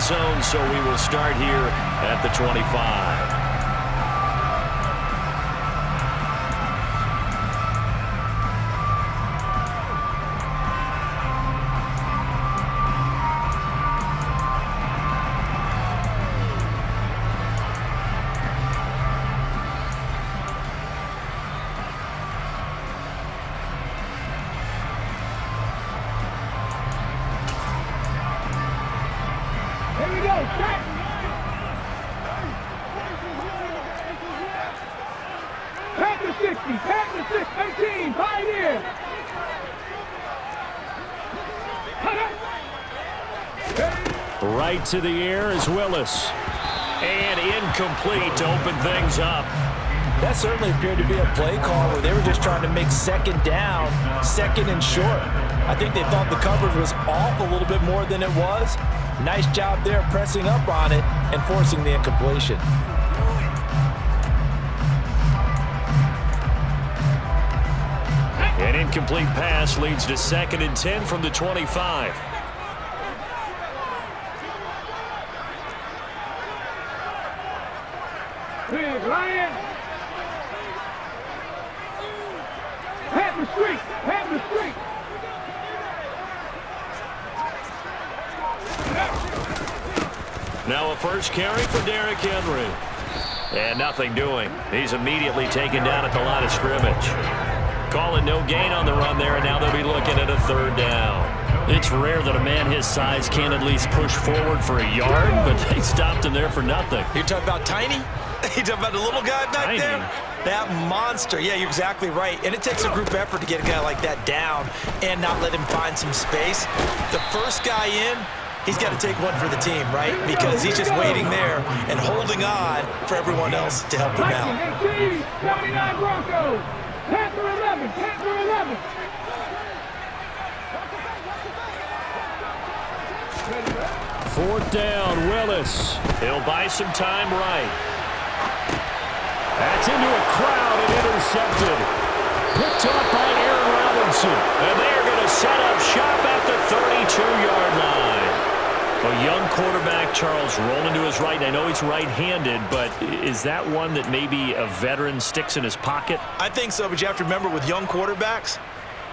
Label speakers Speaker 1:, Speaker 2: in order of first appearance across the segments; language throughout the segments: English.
Speaker 1: end zone, so we will start here at the 25. Right to the air is Willis. And incomplete to open things up.
Speaker 2: That certainly appeared to be a play call where they were just trying to make second down, second and short. I think they thought the coverage was off a little bit more than it was. Nice job there pressing up on it and forcing the incompletion.
Speaker 1: An incomplete pass leads to 2nd and 10 from the 25.
Speaker 3: Big Lion. Pat the street. Pat the street.
Speaker 1: Now a first carry for Derrick Henry. And nothing doing. He's immediately taken down at the line of scrimmage. Calling no gain on the run there, and now they'll be looking at a 3rd down. It's rare that a man his size can't at least push forward for a yard, but they stopped him there for nothing.
Speaker 2: You're talking about Tiny? You're talking about the little guy back there? That monster. Yeah, you're exactly right. And it takes a group effort to get a guy like that down and not let him find some space. The first guy in, he's got to take one for the team, right? Because he's just waiting there and holding on for everyone else to help him out.
Speaker 3: 79 Broncos. Panther 11. Panther 11.
Speaker 1: Fourth down, Willis. He'll buy some time right. That's into a crowd and intercepted. Picked up by Aaron Robinson. And they're going to set up shop at the 32-yard line. A young quarterback, Charles, rolling to his right. And I know he's right-handed, but is that one that maybe a veteran sticks in his pocket?
Speaker 2: I think so, but you have to remember with young quarterbacks,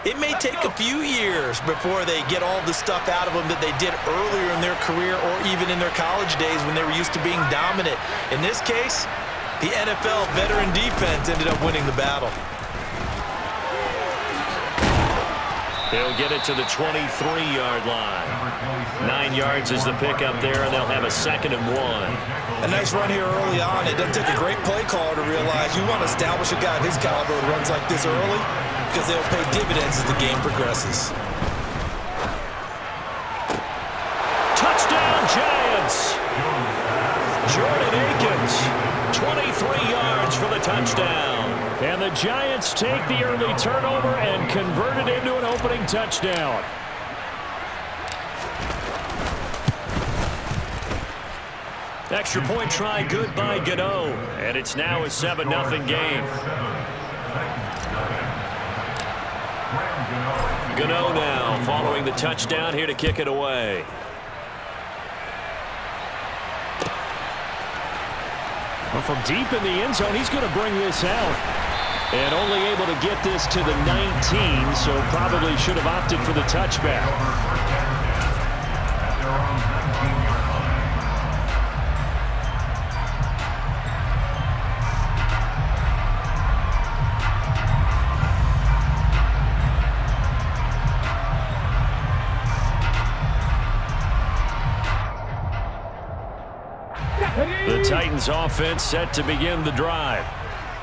Speaker 2: it may take a few years before they get all the stuff out of them that they did earlier in their career or even in their college days when they were used to being dominant. In this case, the NFL veteran defense ended up winning the battle.
Speaker 1: They'll get it to the 23-yard line. 9 yards is the pickup there, and they'll have a 2nd and 1.
Speaker 2: A nice run here early on. It doesn't take a great play caller to realize you want to establish a guy of his caliber who runs like this early because they'll pay dividends as the game progresses.
Speaker 1: Touchdown, Giants! Jordan Akins, 23 yards for the touchdown. And the Giants take the early turnover and convert it into an opening touchdown. Extra point try good by Gano. And it's now a 7-0 game. Gano now following the touchdown here to kick it away. Well, from deep in the end zone, he's going to bring this out. And only able to get this to the 19, so probably should have opted for the touchback. The Titans offense set to begin the drive.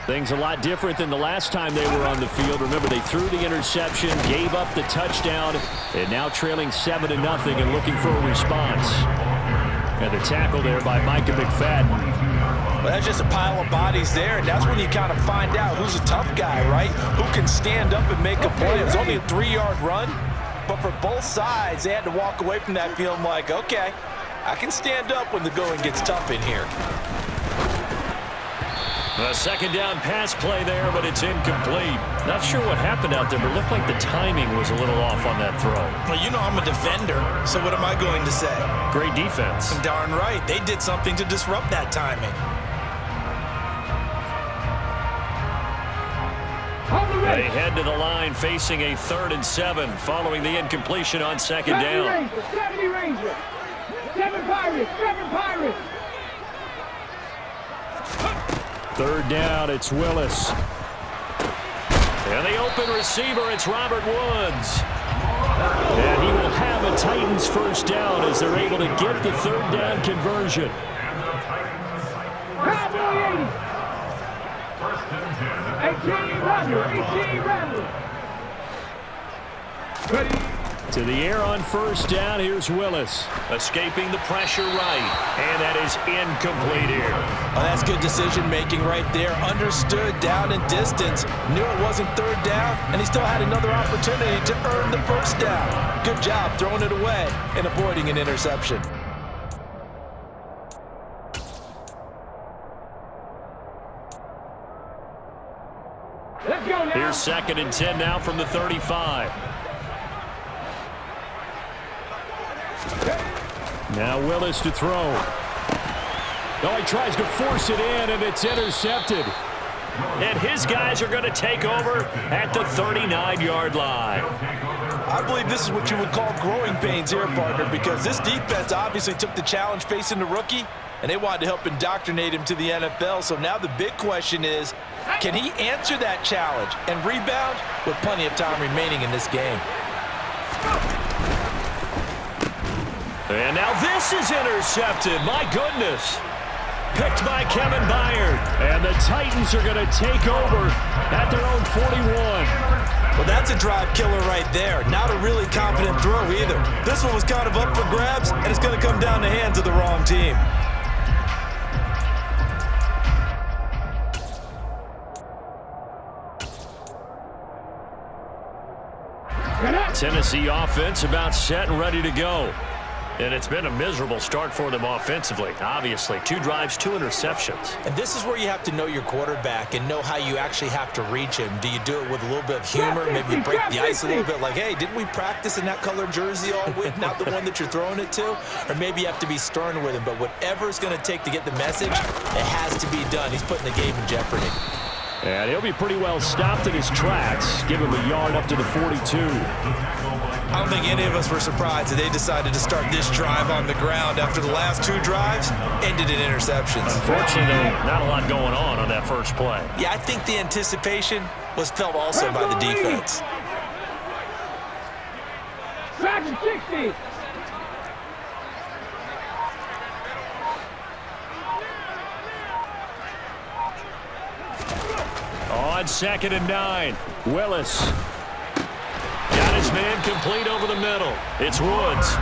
Speaker 1: Things a lot different than the last time they were on the field. Remember, they threw the interception, gave up the touchdown, and now trailing 7-0 and looking for a response. And the tackle there by Micah McFadden.
Speaker 2: Well, that's just a pile of bodies there, and that's when you kind of find out who's a tough guy, right? Who can stand up and make a play. It was only a 3-yard run, but for both sides, they had to walk away from that feeling like, okay, I can stand up when the going gets tough in here.
Speaker 1: A second down pass play there, but it's incomplete. Not sure what happened out there, but it looked like the timing was a little off on that throw.
Speaker 2: Well, you know I'm a defender, so what am I going to say?
Speaker 1: Great defense.
Speaker 2: Darn right. They did something to disrupt that timing.
Speaker 1: They head to the line facing a 3rd and 7 following the incompletion on second down.
Speaker 3: 70 Rangers. 7 Pirates. 7 Pirates.
Speaker 1: 3rd down, it's Willis. And the open receiver, it's Robert Woods. And he will have a Titans first down as they're able to get the 3rd down conversion.
Speaker 3: Cowboy 80. 18 Randall. 18 Randall. Ready.
Speaker 1: To the air on first down, here's Willis. Escaping the pressure right. And that is incomplete here.
Speaker 2: Oh, that's good decision-making right there. Understood down and distance. Knew it wasn't 3rd down, and he still had another opportunity to earn the first down. Good job throwing it away and avoiding an interception.
Speaker 3: Let's go now.
Speaker 1: Here's 2nd and 10 now from the 35. Now Willis to throw. Oh, he tries to force it in, and it's intercepted. And his guys are going to take over at the 39-yard line.
Speaker 2: I believe this is what you would call growing pains here, partner, because this defense obviously took the challenge facing the rookie, and they wanted to help indoctrinate him to the NFL. So now the big question is, can he answer that challenge and rebound with plenty of time remaining in this game?
Speaker 1: And now this is intercepted. My goodness. Picked by Kevin Byard. And the Titans are going to take over at their own 41.
Speaker 2: Well, that's a drive killer right there. Not a really confident throw either. This one was kind of up for grabs, and it's going to come down the hands of the wrong team.
Speaker 1: Tennessee offense about set and ready to go. And it's been a miserable start for them offensively, obviously. 2 drives, 2 interceptions.
Speaker 2: And this is where you have to know your quarterback and know how you actually have to reach him. Do you do it with a little bit of humor? Maybe you break the ice a little bit like, hey, didn't we practice in that color jersey all week, not the one that you're throwing it to? Or maybe you have to be stern with him. But whatever it's going to take to get the message, it has to be done. He's putting the game in jeopardy.
Speaker 1: And he'll be pretty well stopped in his tracks. Give him a yard up to the 42.
Speaker 2: I don't think any of us were surprised that they decided to start this drive on the ground after the last 2 drives ended in interceptions.
Speaker 1: Unfortunately, not a lot going on that first play.
Speaker 2: Yeah, I think the anticipation was felt also by the defense.
Speaker 3: Back to 60.
Speaker 1: On 2nd and 9, Willis. Got his man complete over the middle. It's Woods.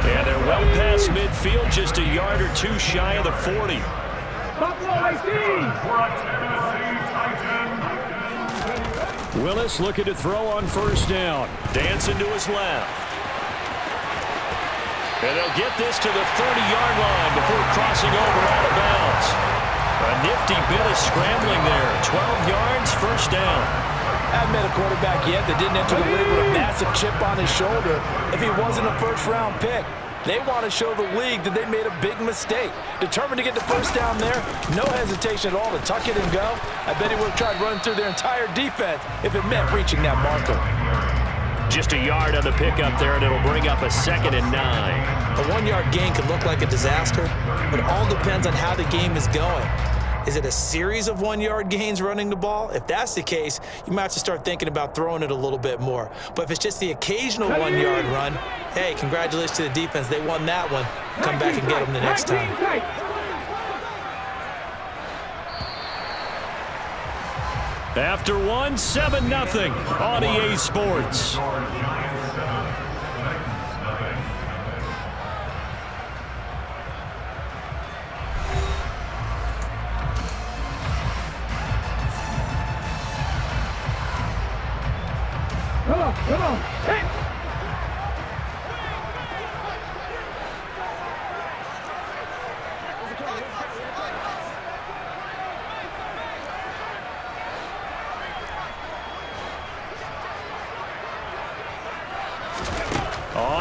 Speaker 1: And they're well past midfield, just a yard or 2 shy of the 40. Willis looking to throw on first down. Dancing to his left. And they'll get this to the 30-yard line before crossing over out of bounds. A nifty bit of scrambling there. 12 yards, first down.
Speaker 2: I haven't met a quarterback yet that didn't enter the league with a massive chip on his shoulder if he wasn't a first-round pick. They want to show the league that they made a big mistake. Determined to get the first down there, no hesitation at all to tuck it and go. I bet he would have tried running through their entire defense if it meant reaching that marker.
Speaker 1: Just a yard on the pickup there, and it'll bring up a 2nd and 9.
Speaker 2: A 1-yard gain could look like a disaster, but it all depends on how the game is going. Is it a series of 1-yard gains running the ball? If that's the case, you might have to start thinking about throwing it a little bit more. But if it's just the occasional 1-yard run, hey, congratulations to the defense. They won that one. Come back and get them the next time.
Speaker 1: After 1, 7-0 on EA Sports.
Speaker 3: Come on. Hey.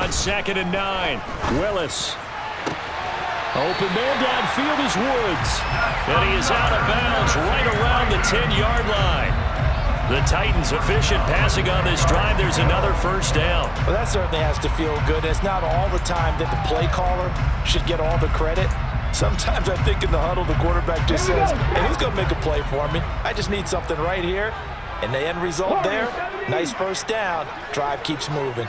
Speaker 1: On 2nd and 9, Willis. Open man downfield is Woods. And he is out of bounds right around the 10-yard line. The Titans efficient passing on this drive. There's another first down.
Speaker 2: Well, that certainly has to feel good. It's not all the time that the play caller should get all the credit. Sometimes I think in the huddle, the quarterback just says, hey, who's going to make a play for me? I just need something right here. And the end result there, nice first down. Drive keeps moving.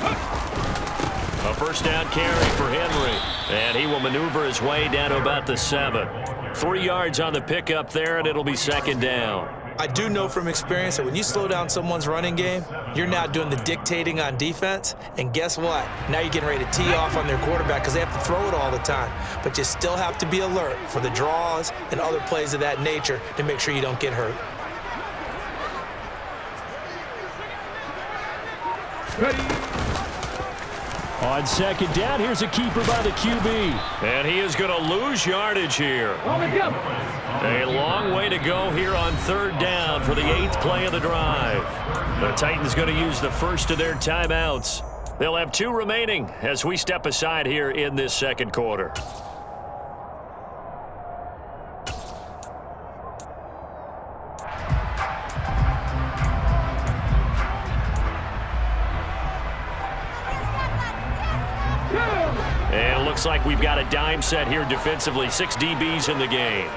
Speaker 1: A first down carry for Henry. And he will maneuver his way down to about the 7. 3 yards on the pickup there, and it'll be 2nd down.
Speaker 2: I do know from experience that when you slow down someone's running game, you're now doing the dictating on defense. And guess what? Now you're getting ready to tee off on their quarterback because they have to throw it all the time. But you still have to be alert for the draws and other plays of that nature to make sure you don't get hurt.
Speaker 1: On 2nd down, here's a keeper by the QB. And he is going to lose yardage here. A long way to go here on 3rd down for the 8th play of the drive. The Titans going to use the first of their timeouts. They'll have 2 remaining as we step aside here in this 2nd quarter. And it looks like we've got a dime set here defensively. 6 DBs in the game.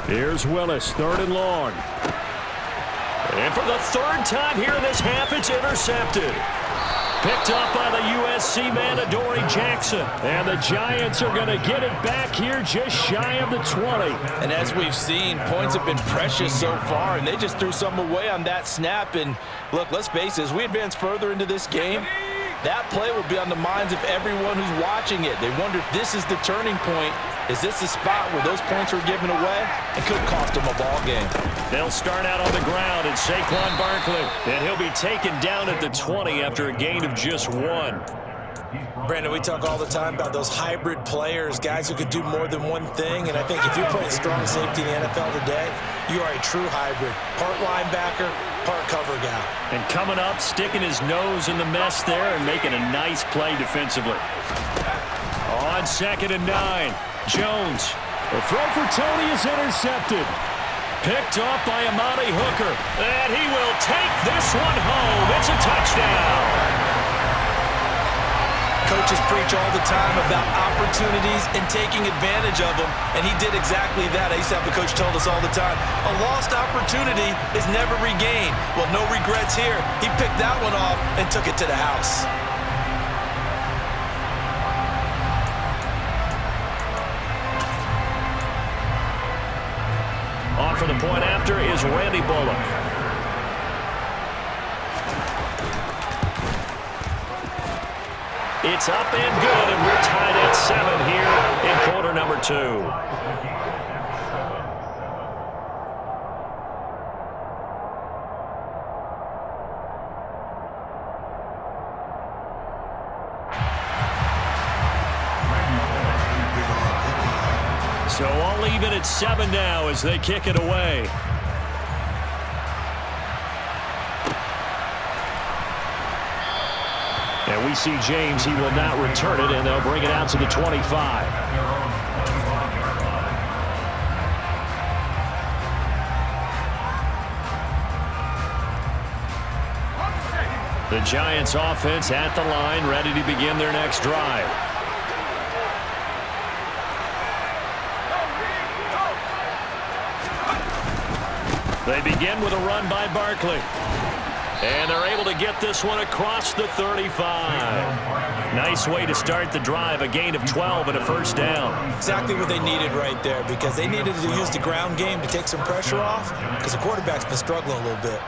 Speaker 1: Here's Willis, 3rd and long. And for the 3rd time here in this half, it's intercepted. Picked up by the USC man, Adoree Jackson. And the Giants are going to get it back here just shy of the 20.
Speaker 4: And as we've seen, points have been precious so far, and they just threw some away on that snap. And look, let's face it, as we advance further into this game, that play will be on the minds of everyone who's watching it. They wonder if this is the turning point. Is this the spot where those points were given away? It could cost them a ball game.
Speaker 1: They'll start out on the ground at Saquon Barkley. And he'll be taken down at the 20 after a gain of just 1.
Speaker 2: Brandon, we talk all the time about those hybrid players, guys who could do more than one thing. And I think if you're playing strong safety in the NFL today, you are a true hybrid. Part linebacker, part cover guy.
Speaker 1: And coming up, sticking his nose in the mess there and making a nice play defensively. On 2nd and 9, Jones. The throw for Tony is intercepted. Picked off by Amani Hooker. And he will take this one home. It's a touchdown.
Speaker 2: Coaches preach all the time about opportunities and taking advantage of them, and he did exactly that. I used to have a coach told us all the time, a lost opportunity is never regained. Well, no regrets here. He picked that one off and took it to the house.
Speaker 1: On for the point after is Randy Bullock. It's up and good, and we're tied at 7 here in quarter number 2. So all even at 7 now as they kick it away. And we see James, he will not return it, and they'll bring it out to the 25. The Giants offense at the line, ready to begin their next drive. They begin with a run by Barkley. And they're able to get this one across the 35. Nice way to start the drive, a gain of 12 and a first down.
Speaker 2: Exactly what they needed right there, because they needed to use the ground game to take some pressure off, because the quarterback's been struggling a little bit.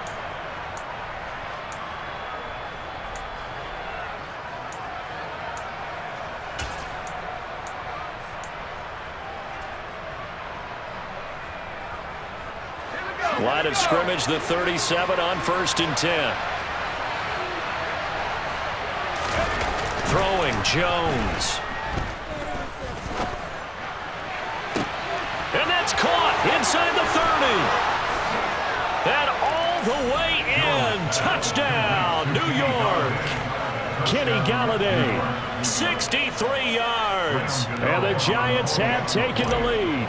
Speaker 1: Line of scrimmage, the 37 on 1st and 10. Throwing Jones. Inside the 30. And all the way in. Touchdown, New York. Kenny Galladay, 63 yards. And the Giants have taken the lead.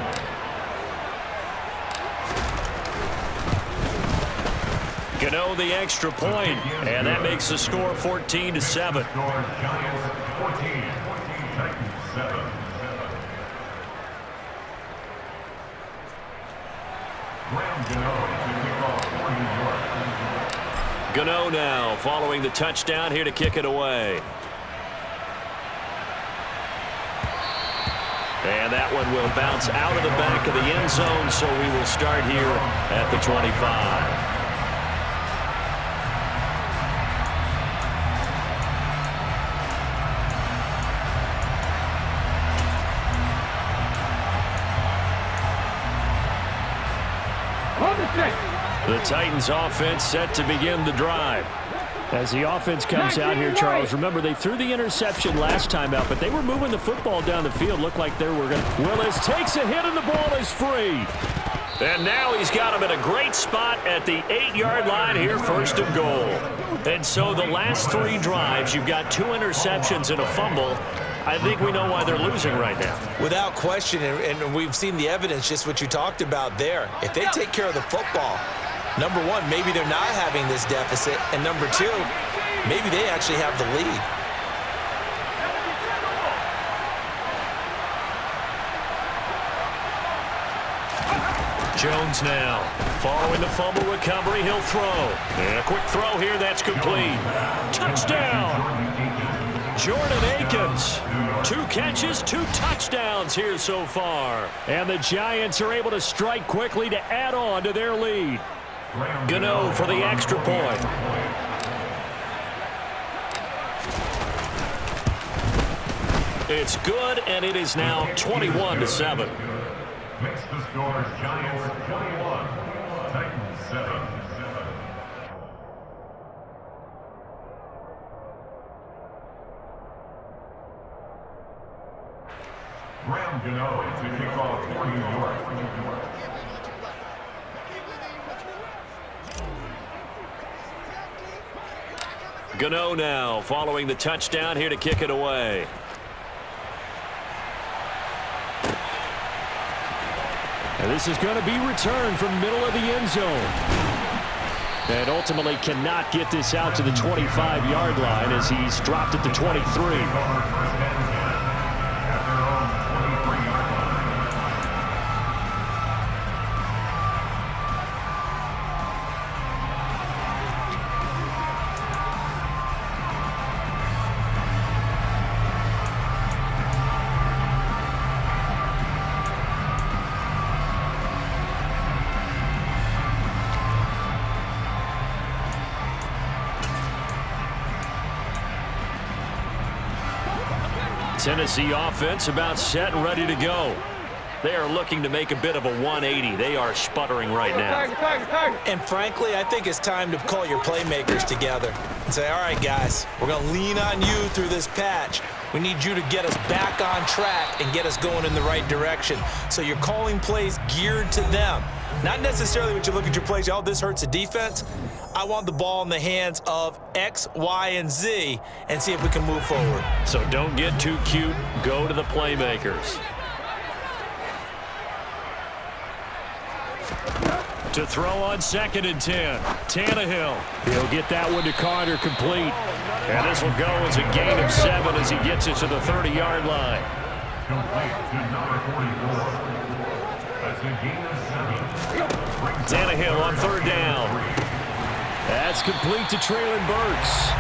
Speaker 1: Gano the extra point, and that makes the score 14-7. Gano now following the touchdown here to kick it away. And that one will bounce out of the back of the end zone, so we will start here at the 25. The Titans offense set to begin the drive. As the offense comes out here, Charles, remember they threw the interception last time out, but they were moving the football down the field. Looked like they were going to. Willis takes a hit and the ball is free. And now he's got him in a great spot at the 8-yard line here, first and goal. And so the last 3 drives, you've got 2 interceptions and a fumble. I think we know why they're losing right now. Without question, and we've seen the evidence, just what you talked about there. If they take care of the football, number one, maybe they're not having this deficit, and number two, maybe they actually have the lead. Jones now, following the fumble recovery, he'll throw. And a quick throw here, that's complete. Touchdown! Jordan Akins, 2 catches, 2 touchdowns here so far. And the Giants are able to strike quickly to add on to their lead. Gano for the extra point. It's good, and it is now 21-7.
Speaker 5: Makes the score Giants 21, Titans 7. Graham Gano to kick off for New York.
Speaker 1: Gano now following the touchdown here to kick it away. And this is going to be returned from middle of the end zone. And ultimately cannot get this out to the 25-yard line as he's dropped at the 23. Tennessee offense about set and ready to go. They are looking to make a bit of a 180. They are sputtering right now.
Speaker 2: And frankly, I think it's time to call your playmakers together and say, all right, guys, we're going to lean on you through this patch. We need you to get us back on track and get us going in the right direction. So you're calling plays geared to them. Not necessarily when you look at your plays, oh, this hurts the defense. I want the ball in the hands of X, Y, and Z and see if we can move forward.
Speaker 1: So don't get too cute. Go to the playmakers. To throw on 2nd and 10. Tannehill. He'll get that one to Carter complete. And this will go as a gain of 7 as he gets it to the 30-yard line.
Speaker 5: Complete to number 44. That's a gain of 7.
Speaker 1: Tannehill on 3rd down. That's complete to Traylon Burks.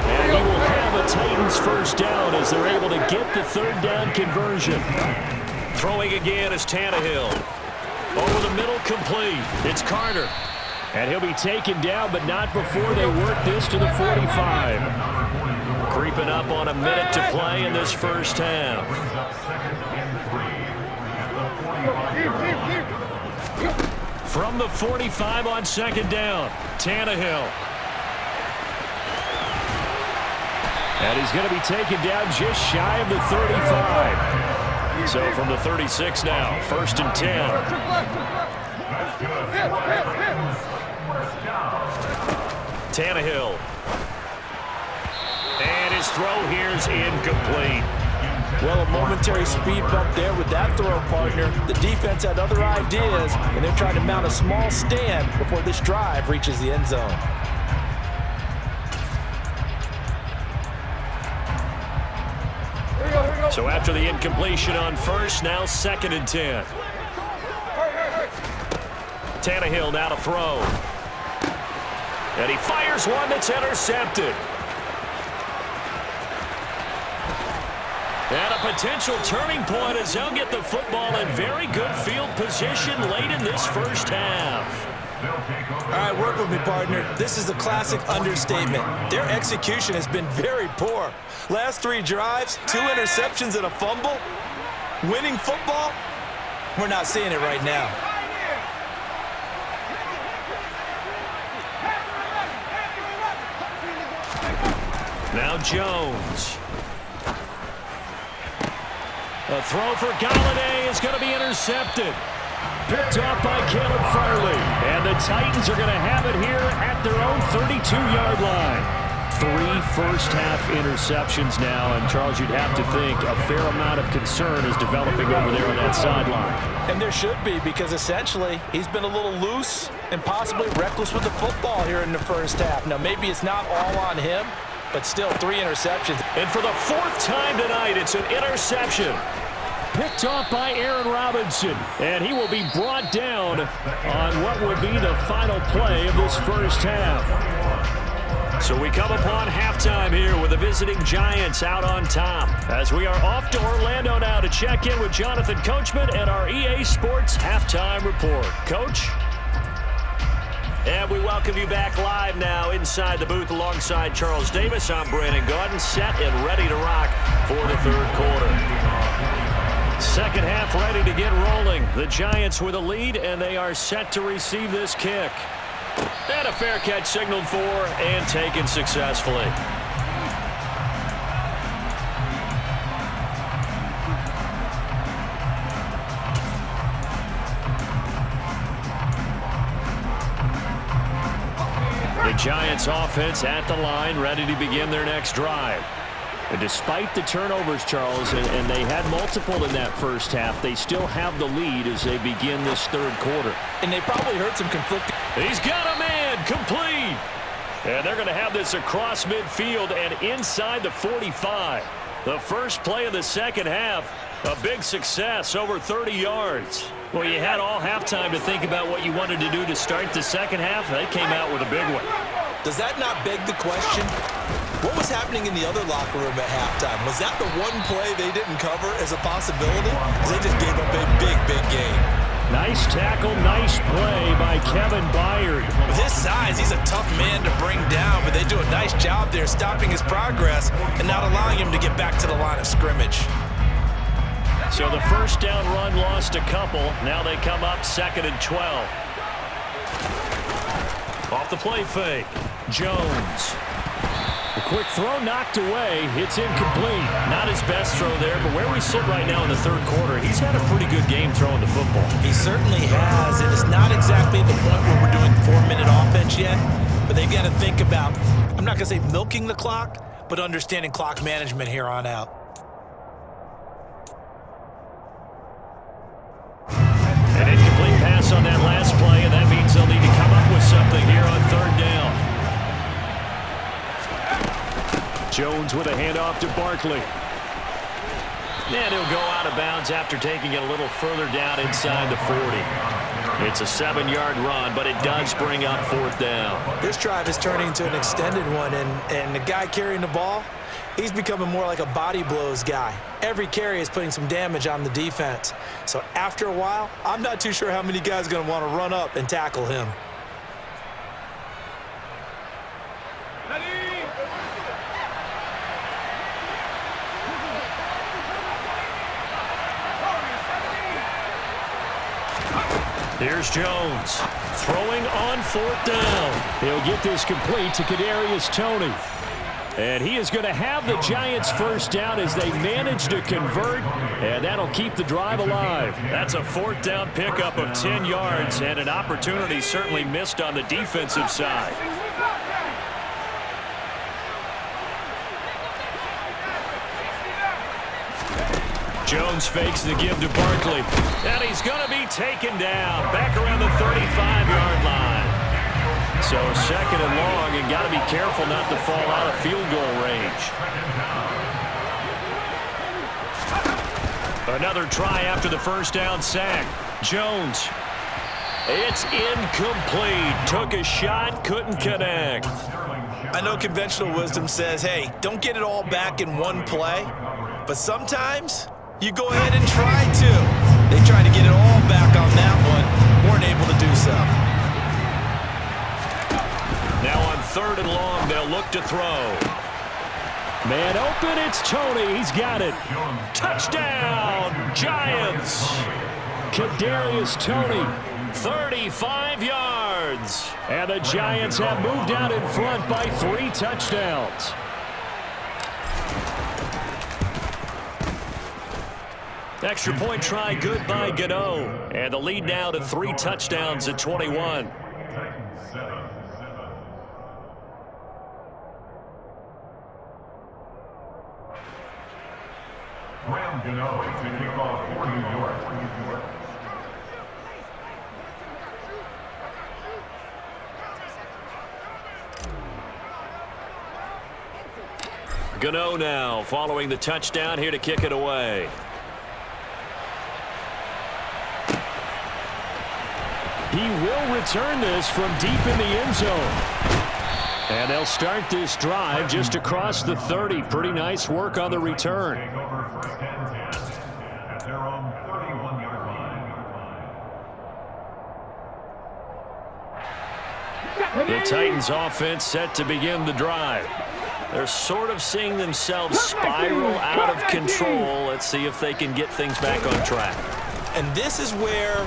Speaker 1: And he will have a Titans first down as they're able to get the 3rd down conversion. Throwing again is Tannehill. Over the middle, complete. It's Carter. And he'll be taken down, but not before they work this to the 45. Creeping up on a minute to play in this first half. From the 45 on 2nd down, Tannehill. And he's going to be taken down just shy of the 35. So from the 36 now, 1st and 10. Tannehill. And his throw here is incomplete.
Speaker 4: Well, a momentary speed bump there with that throw, partner. The defense had other ideas, and they're trying to mount a small stand before this drive reaches the end zone.
Speaker 1: So after the incompletion on 1st, now 2nd and 10. Tannehill now to throw. And he fires one that's intercepted. And a potential turning point as they'll get the football in very good field position late in this first half.
Speaker 2: All right, work with me, partner. This is a classic understatement. Their execution has been very poor. Last 3 drives, 2 interceptions and a fumble. Winning football? We're not seeing it right now.
Speaker 1: Now Jones. A throw for Galladay is going to be intercepted. Picked off by Caleb Farley. And the Titans are going to have it here at their own 32-yard line. 3 first-half interceptions now. And, Charles, you'd have to think a fair amount of concern is developing over there on that sideline.
Speaker 4: And there should be, because essentially he's been a little loose and possibly reckless with the football here in the first half. Now, maybe it's not all on him, but still 3 interceptions.
Speaker 1: And for the 4th time tonight, it's an interception. Picked off by Aaron Robinson. And he will be brought down on what would be the final play of this first half. So we come upon halftime here with the visiting Giants out on top. As we are off to Orlando now to check in with Jonathan Coachman and our EA Sports Halftime Report. Coach? And we welcome you back live now inside the booth alongside Charles Davis. I'm Brandon Gaudin, set and ready to rock for the 3rd quarter. Second half ready to get rolling. The Giants with a lead, and they are set to receive this kick. And a fair catch signaled for and taken successfully. The Giants offense at the line, ready to begin their next drive. And despite the turnovers, Charles, and they had multiple in that first half, they still have the lead as they begin this 3rd quarter.
Speaker 4: And they probably heard some conflicting.
Speaker 1: He's got a man, complete. And they're going to have this across midfield and inside the 45. The first play of the second half, a big success, over 30 yards. Well, you had all halftime to think about what you wanted to do to start the second half. They came out with a big one.
Speaker 2: Does that not beg the question? What was happening in the other locker room at halftime? Was that the one play they didn't cover as a possibility? Because they just gave up a big game.
Speaker 1: Nice tackle, nice play by Kevin Byard.
Speaker 2: With his size, he's a tough man to bring down, but they do a nice job there stopping his progress and not allowing him to get back to the line of scrimmage.
Speaker 1: So the first down run lost a couple. Now they come up 2nd and 12. Off the play fake. Jones. A quick throw knocked away. It's incomplete. Not his best throw there, but where we sit right now in the 3rd quarter, he's had a pretty good game throwing the football.
Speaker 2: He certainly has, and it's not exactly the point where we're doing 4-minute offense yet, but they've got to think about, I'm not going to say milking the clock, but understanding clock management here on out.
Speaker 1: An incomplete pass on that last play, and that means they'll need to come up with something here on 3rd down. Jones with a handoff to Barkley. And he'll go out of bounds after taking it a little further down inside the 40. It's a 7-yard run, but it does bring up 4th down.
Speaker 2: This drive is turning into an extended one, and the guy carrying the ball, he's becoming more like a body blows guy. Every carry is putting some damage on the defense. So after a while, I'm not too sure how many guys are going to want to run up and tackle him.
Speaker 1: Here's Jones throwing on 4th down. He'll get this complete to Kadarius Toney. And he is going to have the Giants first down as they manage to convert, and that'll keep the drive alive. That's a fourth down pickup of 10 yards, and an opportunity certainly missed on the defensive side. Jones fakes the give to Barkley, and he's going to be taken down back around the 35-yard line. So second and long, and got to be careful not to fall out of field goal range. Another try after the first down sack. Jones. It's incomplete. Took a shot, couldn't connect.
Speaker 2: I know conventional wisdom says, hey, don't get it all back in one play. But sometimes you go ahead and try to. They tried to get it all back on that one. Weren't able to do so.
Speaker 1: Now on third and long, they'll look to throw. Man open, it's Tony. He's got it. Touchdown, Giants. Kadarius Toney, 35 yards. And the Giants have moved out in front by 3 touchdowns. Extra point try good by Gano. And the lead now to 3 touchdowns at 21.
Speaker 5: Graham Gano to kick off for New York.
Speaker 1: Gano now following the touchdown here to kick it away. He will return this from deep in the end zone. And they'll start this drive just across the 30. Pretty nice work on the return. The Titans offense set to begin the drive. They're sort of seeing themselves spiral out of control. Let's see if they can get things back on track.
Speaker 2: And this is where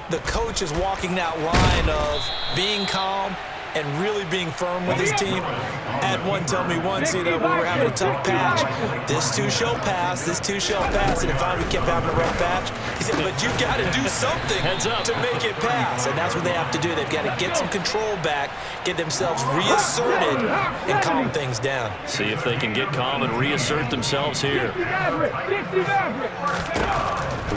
Speaker 2: the coach is walking that line of being calm and really being firm with his team. I had one tell me once, when we were having a tough patch, this too shall pass, this too shall pass, and finally we kept having a rough patch. He said, but you got to do something to make it pass, and that's what they have to do. They've got to get some control back, get themselves reasserted, and calm things down.
Speaker 1: See if they can get calm and reassert themselves here.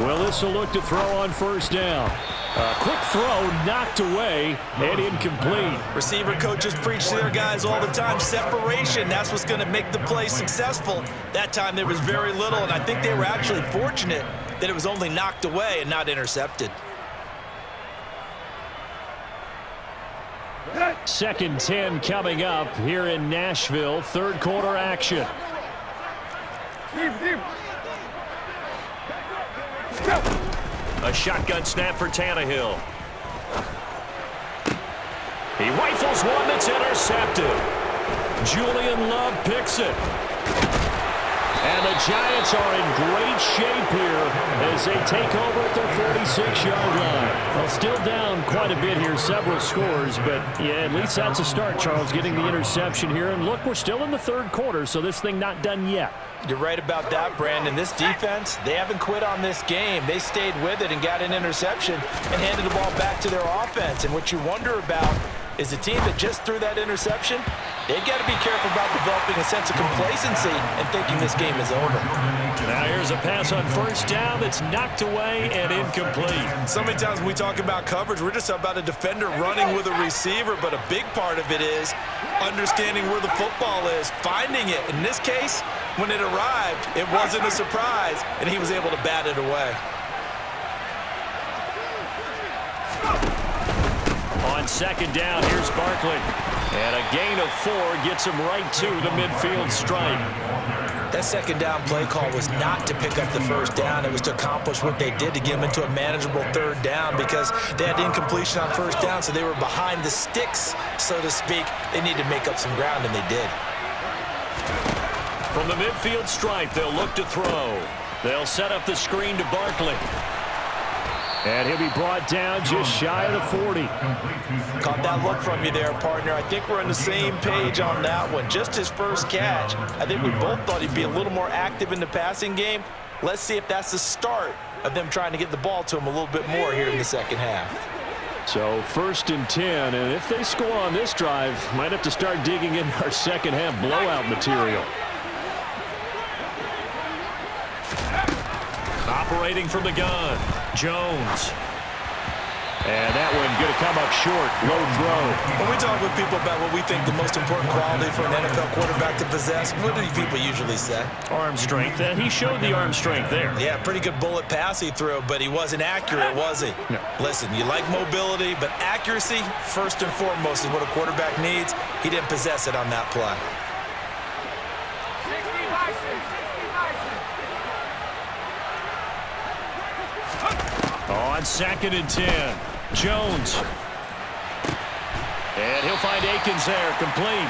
Speaker 1: Well, this will look to throw on first down. A quick throw knocked away and incomplete.
Speaker 2: Receiver coaches preach to their guys all the time. Separation, that's what's going to make the play successful. That time there was very little, and I think they were actually fortunate that it was only knocked away and not intercepted.
Speaker 1: Second 10 coming up here in Nashville. Third quarter action. A shotgun snap for Tannehill. He rifles one that's intercepted. Julian Love picks it. And the Giants are in great shape here as they take over at their 46-yard line. Well, still down quite a bit here, several scores, but yeah, at least that's a start, Charles, getting the interception here. And look, we're still in the third quarter, so this thing not done yet.
Speaker 2: You're right about that, Brandon. This defense, they haven't quit on this game. They stayed with it and got an interception and handed the ball back to their offense. And what you wonder about is the team that just threw that interception, they've got to be careful about developing a sense of complacency and thinking this game is over.
Speaker 1: Now here's a pass on first down that's knocked away and incomplete.
Speaker 2: So many times when we talk about coverage, we're just about a defender running with a receiver, but a big part of it is understanding where the football is, finding it. In this case, when it arrived, it wasn't a surprise, and he was able to bat it away.
Speaker 1: On second down, here's Barkley. And a gain of 4 gets him right to the midfield stripe.
Speaker 2: That second down play call was not to pick up the first down. It was to accomplish what they did to get them into a manageable third down because they had incompletion on first down, so they were behind the sticks, so to speak. They needed to make up some ground, and they did.
Speaker 1: From the midfield stripe, they'll look to throw. They'll set up the screen to Barkley. And he'll be brought down just shy of the 40.
Speaker 2: Caught that look from you there, partner. I think we're on the same page on that one. Just his first catch. I think we both thought he'd be a little more active in the passing game. Let's see if that's the start of them trying to get the ball to him a little bit more here in the second half.
Speaker 1: So 1st and 10, and if they score on this drive, might have to start digging in our second half blowout material. Operating from the gun, Jones. And that one going to come up short, low throw.
Speaker 2: When we talk with people about what we think the most important quality for an NFL quarterback to possess, what do people usually say?
Speaker 1: Arm strength. He showed the arm strength there.
Speaker 2: Yeah, pretty good bullet pass he threw, but he wasn't accurate, was he?
Speaker 1: No.
Speaker 2: Listen, you like mobility, but accuracy, first and foremost, is what a quarterback needs. He didn't possess it on that play.
Speaker 1: On 2nd and 10, Jones. And he'll find Akins there, complete.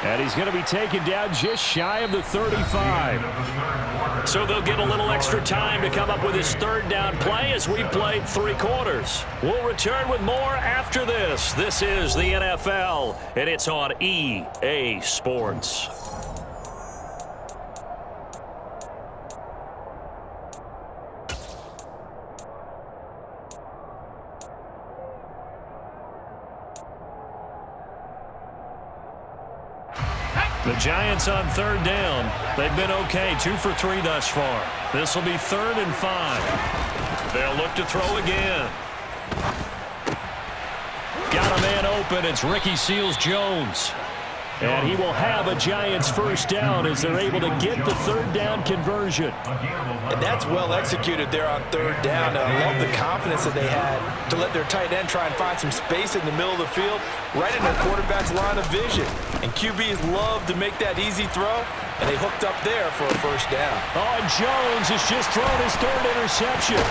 Speaker 1: And he's going to be taken down just shy of the 35. So they'll get a little extra time to come up with his 3rd down play as we played 3 quarters. We'll return with more after this. This is the NFL, and it's on EA Sports. The Giants on 3rd down. They've been okay, 2 for 3 thus far. This will be 3rd and 5. They'll look to throw again. Got a man open. It's Ricky Seals-Jones. And he will have a Giants 1st down as they're able to get the 3rd down conversion.
Speaker 2: And that's well executed there on 3rd down. And I love the confidence that they had to let their tight end try and find some space in the middle of the field, right in their quarterback's line of vision. And QBs love to make that easy throw, and they hooked up there for a 1st down.
Speaker 1: Oh, and Jones has just thrown his 3rd interception.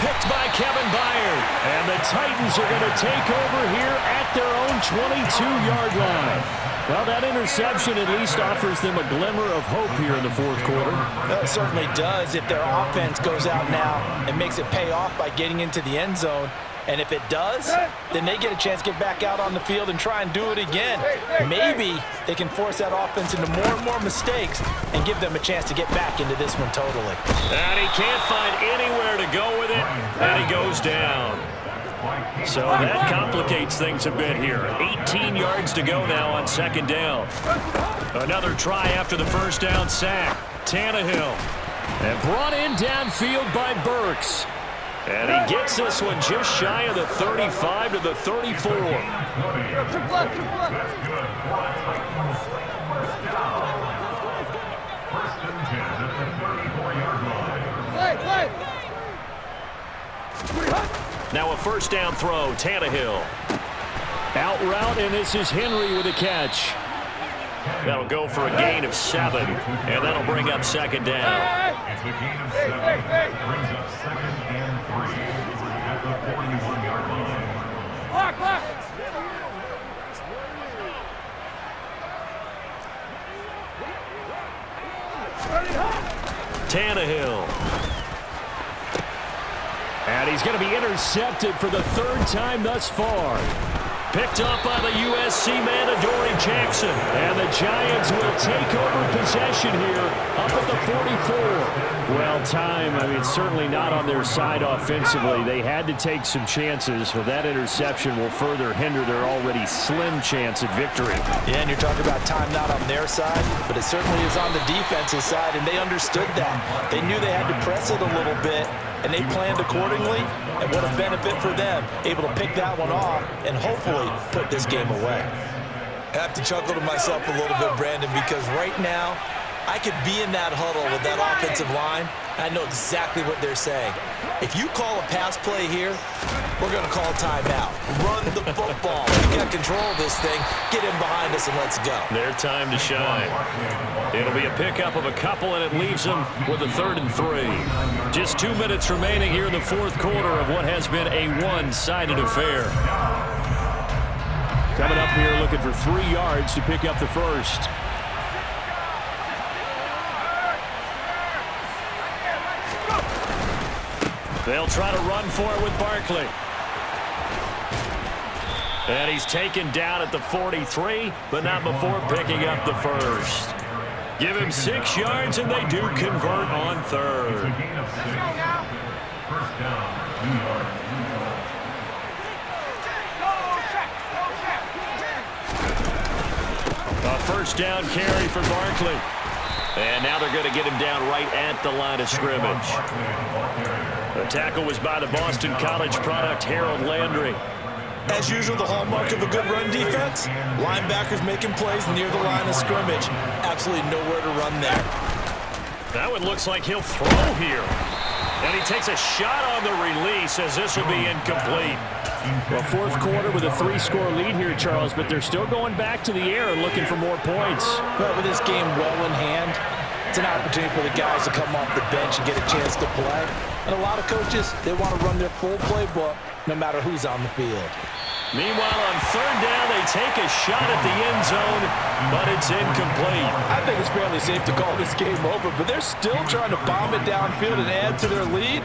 Speaker 1: Picked by Kevin Byard. And the Titans are going to take over here at their own 22-yard line. Well, that interception at least offers them a glimmer of hope here in the 4th quarter.
Speaker 2: Well, it certainly does if their offense goes out now and makes it pay off by getting into the end zone. And if it does, then they get a chance to get back out on the field and try and do it again. Maybe they can force that offense into more and more mistakes and give them a chance to get back into this one totally.
Speaker 1: And he can't find anywhere to go with it, and he goes down. So that complicates things a bit here. 18 yards to go now on 2nd down. Another try after the 1st down sack. Tannehill. And brought in downfield by Burks. And he gets this one just shy of the 35 to the 34. Now a 1st down throw, Tannehill. Out route, and this is Henry with a catch. That'll go for a gain of 7, and that'll bring up 2nd down.
Speaker 5: It's a gain of 7. Brings up 2nd and 3 at the 41-yard line.
Speaker 3: Lock.
Speaker 1: Tannehill. And he's going to be intercepted for the 3rd time thus far. Picked up by the USC man, Adoree Jackson. And the Giants will take over possession here up at the 44. Well, certainly not on their side offensively. They had to take some chances, but that interception will further hinder their already slim chance at victory.
Speaker 2: Yeah, and you're talking about time not on their side, but it certainly is on the defensive side, and they understood that. They knew they had to press it a little bit, and they planned accordingly, and what a benefit for them, able to pick that one off and hopefully put this game away. I have to chuckle to myself a little bit, Brandon, because right now, I could be in that huddle with that offensive line, and I know exactly what they're saying. If you call a pass play here, we're going to call timeout. Run the football. We got control of this thing. Get in behind us and let's go.
Speaker 1: Their time to shine. It'll be a pickup of a couple, and it leaves them with a 3rd and 3. Just 2 minutes remaining here in the 4th quarter of what has been a one-sided affair. Coming up here looking for 3 yards to pick up the first. They'll try to run for it with Barkley. And he's taken down at the 43, but not before picking up the first. Give him 6 yards, and they do convert on third.
Speaker 5: It's a gain of 6. First down, New York.
Speaker 1: A first down carry for Barkley. And now they're going to get him down right at the line of scrimmage. The tackle was by the Boston College product, Harold Landry.
Speaker 2: As usual, the hallmark of a good run defense, linebackers making plays near the line of scrimmage. Absolutely nowhere to run there.
Speaker 1: That one looks like he'll throw here. And he takes a shot on the release as this will be incomplete.
Speaker 6: Well, fourth quarter with a 3-score lead here, Charles, but they're still going back to the air and looking for more points.
Speaker 4: But with this game well in hand, it's an opportunity for the guys to come off the bench and get a chance to play. And a lot of coaches, they want to run their full playbook no matter who's on the field.
Speaker 1: Meanwhile, on third down, they take a shot at the end zone, but it's incomplete.
Speaker 4: I think it's fairly safe to call this game over, but they're still trying to bomb it downfield and add to their lead.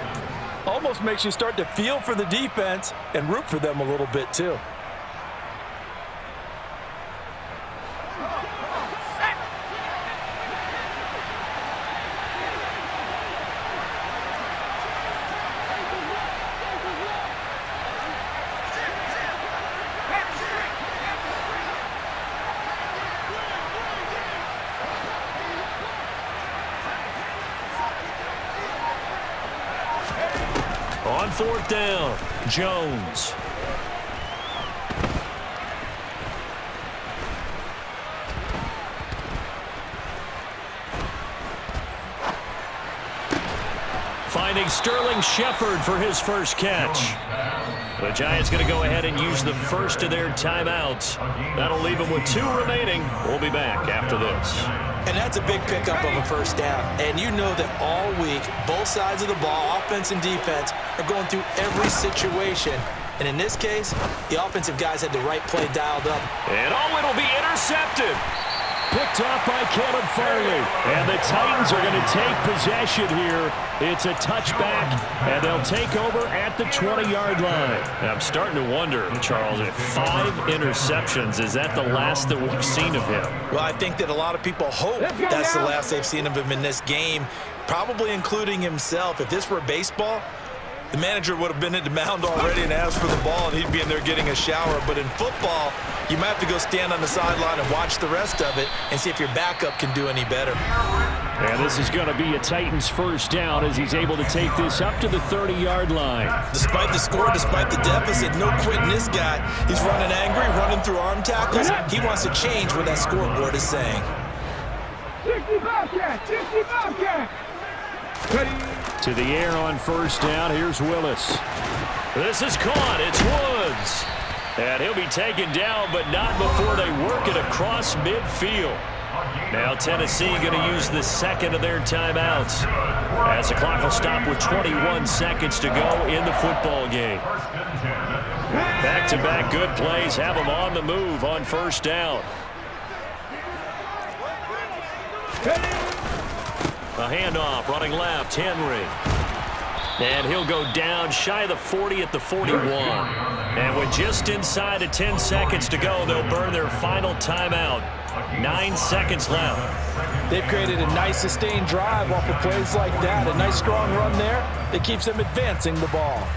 Speaker 4: Almost makes you start to feel for the defense and root for them a little bit, too.
Speaker 1: On fourth down, Jones. Finding Sterling Shepard for his first catch. The Giants going to go ahead and use the first of their timeouts. That'll leave them with 2 remaining. We'll be back after this.
Speaker 2: And that's a big pickup of a first down. And you know that all week, both sides of the ball, offense and defense, are going through every situation. And in this case, the offensive guys had the right play dialed up.
Speaker 1: And it'll be intercepted. Picked off by Caleb Farley. And the Titans are going to take possession here. It's a touchback, and they'll take over at the 20-yard line. I'm starting to wonder, Charles, if 5 interceptions, is that the last that we've seen of him?
Speaker 2: Well, I think that a lot of people hope that's the last they've seen of him in this game, probably including himself. If this were baseball, the manager would have been at the mound already and asked for the ball, and he'd be in there getting a shower. But in football, you might have to go stand on the sideline and watch the rest of it and see if your backup can do any better.
Speaker 6: And this is going to be a Titans first down as he's able to take this up to the 30-yard line.
Speaker 2: Despite the score, despite the deficit, no quitting this guy. He's running angry, running through arm tackles. He wants to change what that scoreboard is saying.
Speaker 3: 60 Bobcat, 60 Bobcat.
Speaker 6: To the air on first down. Here's Willis.
Speaker 1: This is caught. It's Woods. And he'll be taken down, but not before they work it across midfield. Now Tennessee going to use the second of their timeouts as the clock will stop with 21 seconds to go in the football game. Back-to-back good plays have them on the move on first down. A handoff running left, Henry. And he'll go down shy of the 40 at the 41. And with just inside of 10 seconds to go, they'll burn their final timeout. 9 seconds left.
Speaker 4: They've created a nice sustained drive off of plays like that. A nice strong run there that keeps them advancing the ball.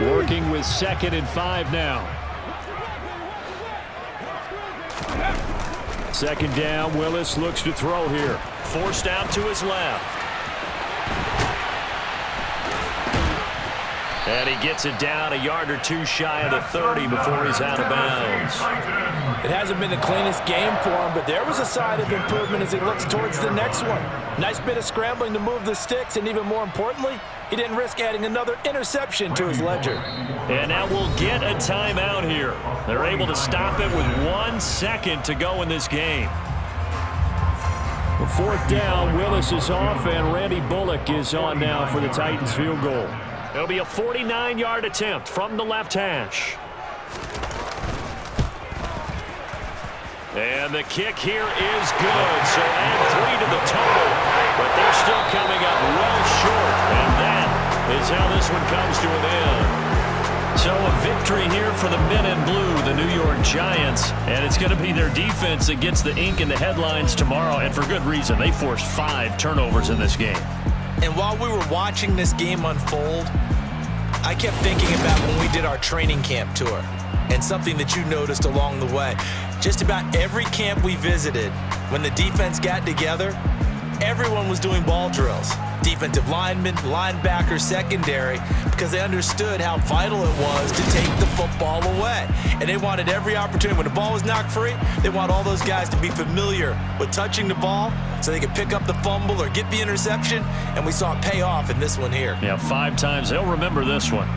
Speaker 6: Working with 2nd and 5 now. 2nd down. Willis looks to throw here.
Speaker 1: Forced out to his left. And he gets it down a yard or 2 shy of the 30 before he's out of bounds.
Speaker 4: It hasn't been the cleanest game for him, but there was a sign of improvement as he looks towards the next one. Nice bit of scrambling to move the sticks, and even more importantly, he didn't risk adding another interception to his ledger.
Speaker 1: And now we'll get a timeout here. They're able to stop it with 1 second to go in this game.
Speaker 6: The 4th down, Willis is off, and Randy Bullock is on now for the Titans field goal.
Speaker 1: It'll be a 49-yard attempt from the left hash. And the kick here is good. So add 3 to the total. But they're still coming up well short. And that is how this one comes to an end. So a victory here for the men in blue, the New York Giants. And it's going to be their defense that gets the ink in the headlines tomorrow. And for good reason. They forced 5 turnovers in this game.
Speaker 2: And while we were watching this game unfold, I kept thinking about when we did our training camp tour and something that you noticed along the way. Just about every camp we visited, when the defense got together, everyone was doing ball drills. Defensive linemen, linebackers, secondary, because they understood how vital it was to take the football away. And they wanted every opportunity. When the ball was knocked free, they want all those guys to be familiar with touching the ball so they could pick up the fumble or get the interception. And we saw it pay off in this one here.
Speaker 6: Yeah, 5 times. They'll remember this one.